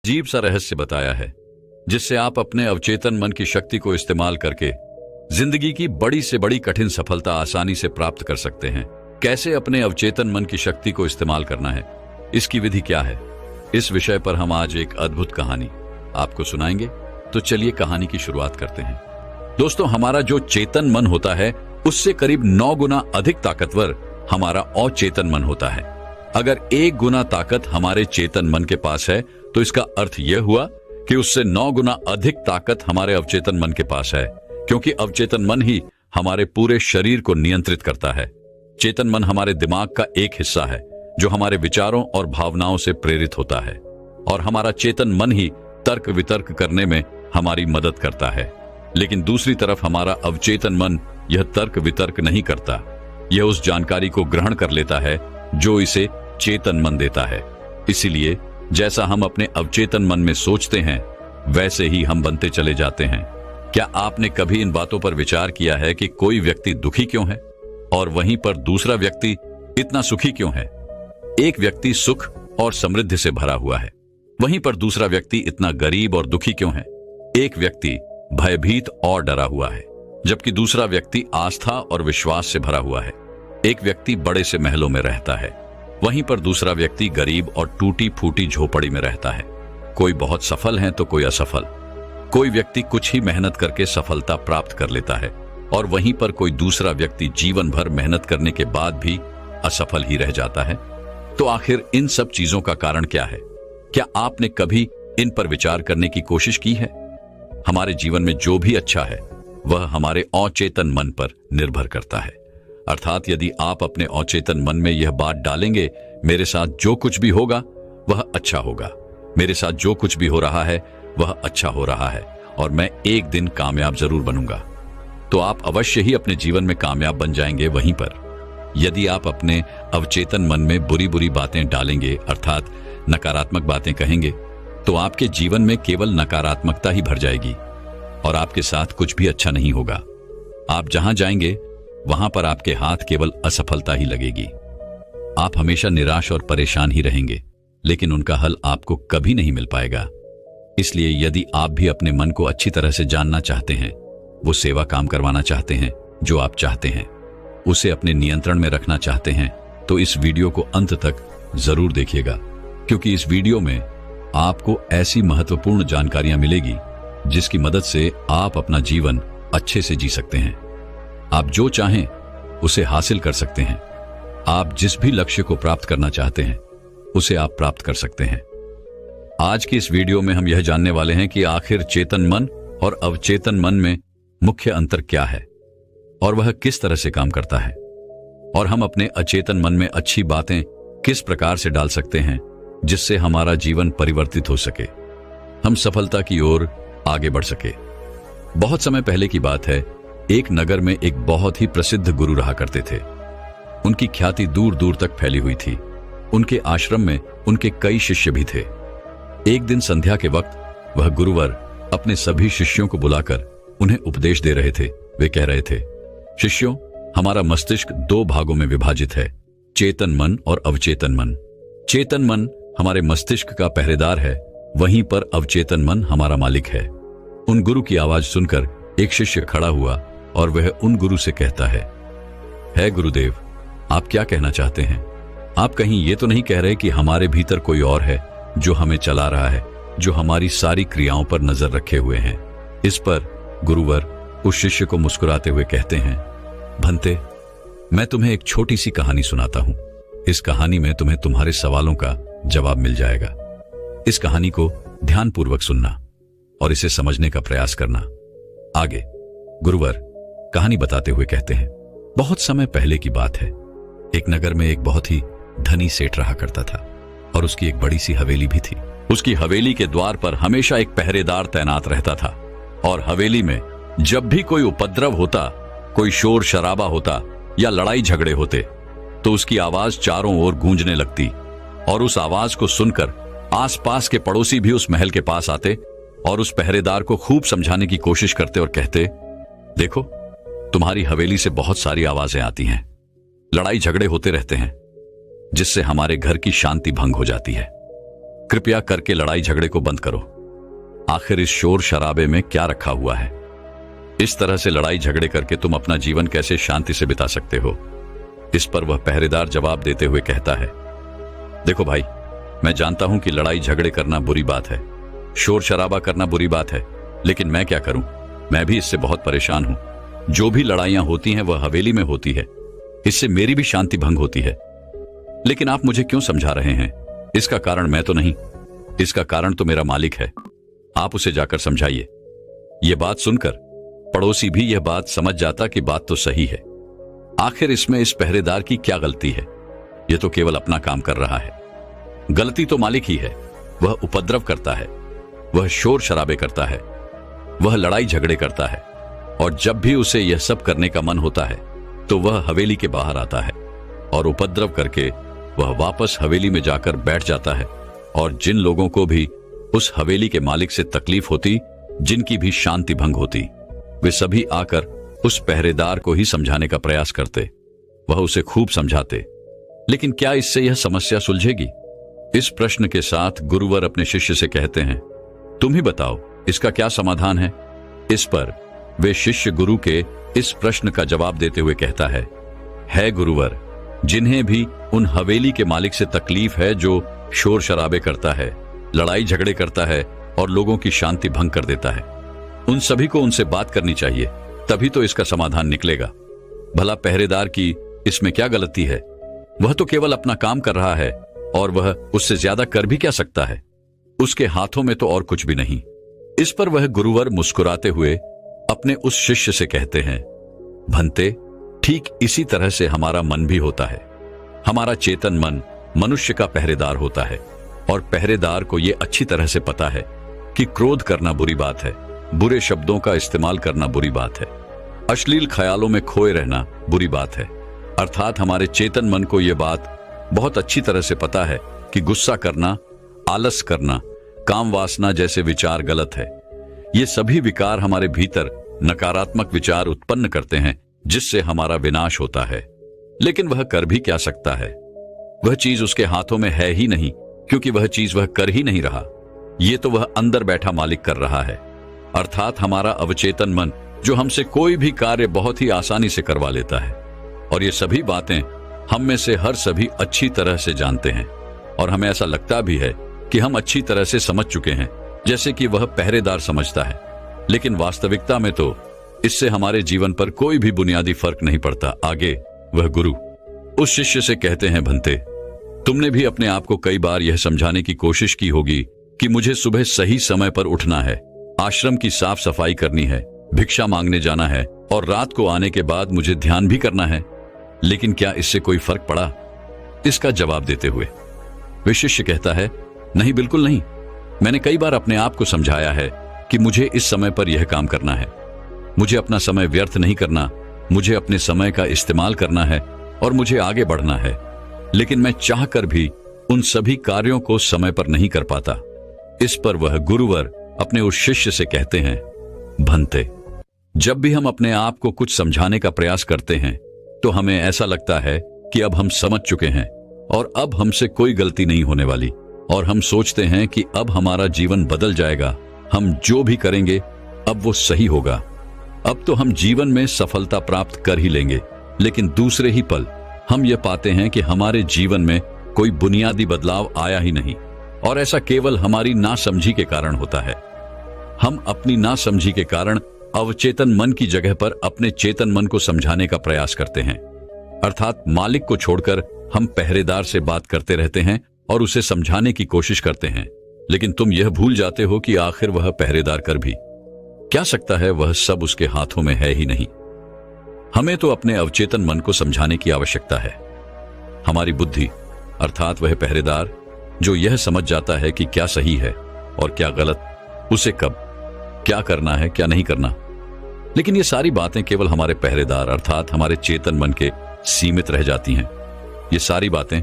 अजीब सा रहस्य बताया है जिससे आप अपने अवचेतन मन की शक्ति को इस्तेमाल करके जिंदगी की बड़ी से बड़ी कठिन सफलता आसानी से प्राप्त कर सकते हैं। कैसे अपने अवचेतन मन की शक्ति को इस्तेमाल करना है, इसकी विधि क्या है, इस विषय पर हम आज एक अद्भुत कहानी आपको सुनाएंगे। तो चलिए कहानी की शुरुआत करते हैं। दोस्तों, हमारा जो चेतन मन होता है उससे करीब 9 गुना अधिक ताकतवर हमारा अचेतन मन होता है। अगर 1 गुना ताकत हमारे चेतन मन के पास है तो इसका अर्थ यह हुआ कि उससे 9 गुना अधिक ताकत हमारे अवचेतन मन के पास है, क्योंकि अवचेतन मन ही हमारे पूरे शरीर को नियंत्रित करता है। चेतन मन हमारे दिमाग का एक हिस्सा है जो हमारे विचारों और भावनाओं से प्रेरित होता है, और हमारा चेतन मन ही तर्क वितर्क करने में हमारी मदद करता है। लेकिन दूसरी तरफ हमारा अवचेतन मन यह तर्क वितर्क नहीं करता, यह उस जानकारी को ग्रहण कर लेता है जो इसे चेतन मन देता है। इसीलिए जैसा हम अपने अवचेतन मन में सोचते हैं वैसे ही हम बनते चले जाते हैं। क्या आपने कभी इन बातों पर विचार किया है कि कोई व्यक्ति दुखी क्यों है और वहीं पर दूसरा व्यक्ति इतना सुखी क्यों है? एक व्यक्ति सुख और समृद्धि से भरा हुआ है, वहीं पर दूसरा व्यक्ति इतना गरीब और दुखी क्यों है? एक व्यक्ति भयभीत और डरा हुआ है, जबकि दूसरा व्यक्ति आस्था और विश्वास से भरा हुआ है। एक व्यक्ति बड़े से महलों में रहता है, वहीं पर दूसरा व्यक्ति गरीब और टूटी फूटी झोपड़ी में रहता है। कोई बहुत सफल है तो कोई असफल। कोई व्यक्ति कुछ ही मेहनत करके सफलता प्राप्त कर लेता है और वहीं पर कोई दूसरा व्यक्ति जीवन भर मेहनत करने के बाद भी असफल ही रह जाता है। तो आखिर इन सब चीजों का कारण क्या है? क्या आपने कभी इन पर विचार करने की कोशिश की है? हमारे जीवन में जो भी अच्छा है वह हमारे अचेतन मन पर निर्भर करता है। अर्थात यदि आप अपने अचेतन मन में यह बात डालेंगे, मेरे साथ जो कुछ भी होगा वह अच्छा होगा, मेरे साथ जो कुछ भी हो रहा है वह अच्छा हो रहा है और मैं एक दिन कामयाब जरूर बनूंगा, तो आप अवश्य ही अपने जीवन में कामयाब बन जाएंगे। वहीं पर यदि आप अपने अवचेतन मन में बुरी बुरी बातें डालेंगे, अर्थात नकारात्मक बातें कहेंगे, तो आपके जीवन में केवल नकारात्मकता ही भर जाएगी और आपके साथ कुछ भी अच्छा नहीं होगा। आप जहां जाएंगे वहां पर आपके हाथ केवल असफलता ही लगेगी। आप हमेशा निराश और परेशान ही रहेंगे, लेकिन उनका हल आपको कभी नहीं मिल पाएगा। इसलिए यदि आप भी अपने मन को अच्छी तरह से जानना चाहते हैं, वो सेवा काम करवाना चाहते हैं जो आप चाहते हैं, उसे अपने नियंत्रण में रखना चाहते हैं, तो इस वीडियो को अंत तक जरूर देखिएगा, क्योंकि इस वीडियो में आपको ऐसी महत्वपूर्ण जानकारियां मिलेगी जिसकी मदद से आप अपना जीवन अच्छे से जी सकते हैं। आप जो चाहें उसे हासिल कर सकते हैं। आप जिस भी लक्ष्य को प्राप्त करना चाहते हैं उसे आप प्राप्त कर सकते हैं। आज की इस वीडियो में हम यह जानने वाले हैं कि आखिर चेतन मन और अवचेतन मन में मुख्य अंतर क्या है और वह किस तरह से काम करता है, और हम अपने अचेतन मन में अच्छी बातें किस प्रकार से डाल सकते हैं जिससे हमारा जीवन परिवर्तित हो सके, हम सफलता की ओर आगे बढ़ सके। बहुत समय पहले की बात है, एक नगर में एक बहुत ही प्रसिद्ध गुरु रहा करते थे। उनकी ख्याति दूर दूर तक फैली हुई थी। उनके आश्रम में उनके कई शिष्य भी थे। एक दिन संध्या के वक्त वह गुरुवर अपने सभी शिष्यों को बुलाकर उन्हें उपदेश दे रहे थे। वे कह रहे थे, शिष्यों, हमारा मस्तिष्क 2 भागों में विभाजित है, चेतन मन और अवचेतन मन। चेतन मन हमारे मस्तिष्क का पहरेदार है, वहीं पर अवचेतन मन हमारा मालिक है। उन गुरु की आवाज सुनकर एक शिष्य खड़ा हुआ और वह उन गुरु से कहता है गुरुदेव, आप क्या कहना चाहते हैं? आप कहीं ये तो नहीं कह रहे कि हमारे भीतर कोई और है जो हमें चला रहा है, जो हमारी सारी क्रियाओं पर नजर रखे हुए हैं? इस पर गुरुवर उस शिष्य को मुस्कुराते हुए कहते हैं, भंते, मैं तुम्हें एक छोटी सी कहानी सुनाता हूं। इस कहानी में तुम्हें तुम्हारे सवालों का जवाब मिल जाएगा। इस कहानी को ध्यानपूर्वक सुनना और इसे समझने का प्रयास करना। आगे गुरुवर कहानी बताते हुए कहते हैं, बहुत समय पहले की बात है। एक नगर में एक बहुत ही धनी सेठ रहा करता था और उसकी एक बड़ी सी हवेली भी थी। उसकी हवेली के द्वार पर हमेशा एक पहरेदार तैनात रहता था और हवेली में जब भी कोई उपद्रव होता, कोई शोर शराबा होता या लड़ाई झगड़े होते, तो उसकी आवाज चारों ओर गूंजने लगती और उस आवाज को सुनकर आसपास के पड़ोसी भी उस महल के पास आते और उस पहरेदार को खूब समझाने की कोशिश करते और कहते, देखो, तुम्हारी हवेली से बहुत सारी आवाजें आती हैं, लड़ाई झगड़े होते रहते हैं, जिससे हमारे घर की शांति भंग हो जाती है। कृपया करके लड़ाई झगड़े को बंद करो। आखिर इस शोर शराबे में क्या रखा हुआ है? इस तरह से लड़ाई झगड़े करके तुम अपना जीवन कैसे शांति से बिता सकते हो? इस पर वह पहरेदार जवाब देते हुए कहता है, देखो भाई, मैं जानता हूं कि लड़ाई झगड़े करना बुरी बात है, शोर शराबा करना बुरी बात है, लेकिन मैं क्या करूं? मैं भी इससे बहुत परेशान हूं। जो भी लड़ाइयां होती हैं वह हवेली में होती है, इससे मेरी भी शांति भंग होती है। लेकिन आप मुझे क्यों समझा रहे हैं? इसका कारण मैं तो नहीं, इसका कारण तो मेरा मालिक है। आप उसे जाकर समझाइए। यह बात सुनकर पड़ोसी भी यह बात समझ जाता कि बात तो सही है। आखिर इसमें इस पहरेदार की क्या गलती है? यह तो केवल अपना काम कर रहा है। गलती तो मालिक ही है। वह उपद्रव करता है, वह शोर शराबे करता है, वह लड़ाई झगड़े करता है, और जब भी उसे यह सब करने का मन होता है तो वह हवेली के बाहर आता है और उपद्रव करके वह वापस हवेली में जाकर बैठ जाता है। और जिन लोगों को भी उस हवेली के मालिक से तकलीफ होती, जिनकी भी शांति भंग होती, वे सभी आकर उस पहरेदार को ही समझाने का प्रयास करते। वह उसे खूब समझाते, लेकिन क्या इससे यह समस्या सुलझेगी? इस प्रश्न के साथ गुरुवर अपने शिष्य से कहते हैं, तुम ही बताओ इसका क्या समाधान है? इस पर वे शिष्य गुरु के इस प्रश्न का जवाब देते हुए कहता है गुरुवर, जिन्हें भी उन हवेली के मालिक से तकलीफ है जो शोर शराबे करता है, लड़ाई झगड़े करता है और लोगों की शांति भंग कर देता है, उन सभी को उनसे बात करनी चाहिए, तभी तो इसका समाधान निकलेगा। भला पहरेदार की इसमें क्या गलती है? वह तो केवल अपना काम कर रहा है और वह उससे ज्यादा कर भी क्या सकता है? उसके हाथों में तो और कुछ भी नहीं। इस पर वह गुरुवर मुस्कुराते हुए अपने उस शिष्य से कहते हैं, भंते, ठीक इसी तरह से हमारा मन भी होता है। हमारा चेतन मन मनुष्य का पहरेदार होता है, और पहरेदार को यह अच्छी तरह से पता है कि क्रोध करना बुरी बात है, बुरे शब्दों का इस्तेमाल करना बुरी बात है, अश्लील ख्यालों में खोए रहना बुरी बात है। अर्थात हमारे चेतन मन को यह बात बहुत अच्छी तरह से पता है कि गुस्सा करना, आलस करना, काम वासना जैसे विचार गलत है। ये सभी विकार हमारे भीतर नकारात्मक विचार उत्पन्न करते हैं, जिससे हमारा विनाश होता है। लेकिन वह कर भी क्या सकता है? वह चीज उसके हाथों में है ही नहीं, क्योंकि वह चीज वह कर ही नहीं रहा। ये तो वह अंदर बैठा मालिक कर रहा है, अर्थात हमारा अवचेतन मन, जो हमसे कोई भी कार्य बहुत ही आसानी से करवा लेता है। और ये सभी बातें हम में से हर सभी अच्छी तरह से जानते हैं, और हमें ऐसा लगता भी है कि हम अच्छी तरह से समझ चुके हैं, जैसे कि वह पहरेदार समझता है। लेकिन वास्तविकता में तो इससे हमारे जीवन पर कोई भी बुनियादी फर्क नहीं पड़ता। आगे वह गुरु उस शिष्य से कहते हैं, भंते, तुमने भी अपने आप को कई बार यह समझाने की कोशिश की होगी कि मुझे सुबह सही समय पर उठना है, आश्रम की साफ सफाई करनी है, भिक्षा मांगने जाना है, और रात को आने के बाद मुझे ध्यान भी करना है। लेकिन क्या इससे कोई फर्क पड़ा? इसका जवाब देते हुए वे शिष्य कहता है, नहीं, बिल्कुल नहीं। मैंने कई बार अपने आप को समझाया है कि मुझे इस समय पर यह काम करना है, मुझे अपना समय व्यर्थ नहीं करना, मुझे अपने समय का इस्तेमाल करना है और मुझे आगे बढ़ना है। लेकिन मैं चाहकर भी उन सभी कार्यों को समय पर नहीं कर पाता। इस पर वह गुरुवर अपने उस शिष्य से कहते हैं, भंते, जब भी हम अपने आप को कुछ समझाने का प्रयास करते हैं तो हमें ऐसा लगता है कि अब हम समझ चुके हैं और अब हमसे कोई गलती नहीं होने वाली, और हम सोचते हैं कि अब हमारा जीवन बदल जाएगा, हम जो भी करेंगे अब वो सही होगा, अब तो हम जीवन में सफलता प्राप्त कर ही लेंगे। लेकिन दूसरे ही पल हम ये पाते हैं कि हमारे जीवन में कोई बुनियादी बदलाव आया ही नहीं, और ऐसा केवल हमारी नासमझी के कारण होता है। हम अपनी नासमझी के कारण अवचेतन मन की जगह पर अपने चेतन मन को समझाने का प्रयास करते हैं, अर्थात मालिक को छोड़कर हम पहरेदार से बात करते रहते हैं और उसे समझाने की कोशिश करते हैं। लेकिन तुम यह भूल जाते हो कि आखिर वह पहरेदार कर भी क्या सकता है? वह सब उसके हाथों में है ही नहीं। हमें तो अपने अवचेतन मन को समझाने की आवश्यकता है। हमारी बुद्धि, अर्थात वह पहरेदार जो यह समझ जाता है कि क्या सही है और क्या गलत, उसे कब क्या करना है, क्या नहीं करना। लेकिन ये सारी बातें केवल हमारे पहरेदार अर्थात हमारे चेतन मन के सीमित रह जाती हैं। ये सारी बातें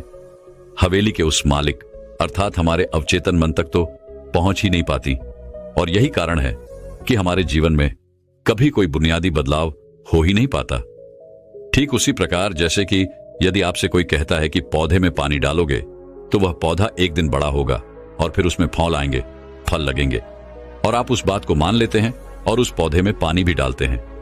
हवेली के उस मालिक अर्थात हमारे अवचेतन मन तक तो पहुंच ही नहीं पाती, और यही कारण है कि हमारे जीवन में कभी कोई बुनियादी बदलाव हो ही नहीं पाता। ठीक उसी प्रकार जैसे कि यदि आपसे कोई कहता है कि पौधे में पानी डालोगे तो वह पौधा एक दिन बड़ा होगा, और फिर उसमें फौल आएंगे, फल लगेंगे और आप उस बात को मान लेते हैं और उस पौधे में पानी भी डालते हैं।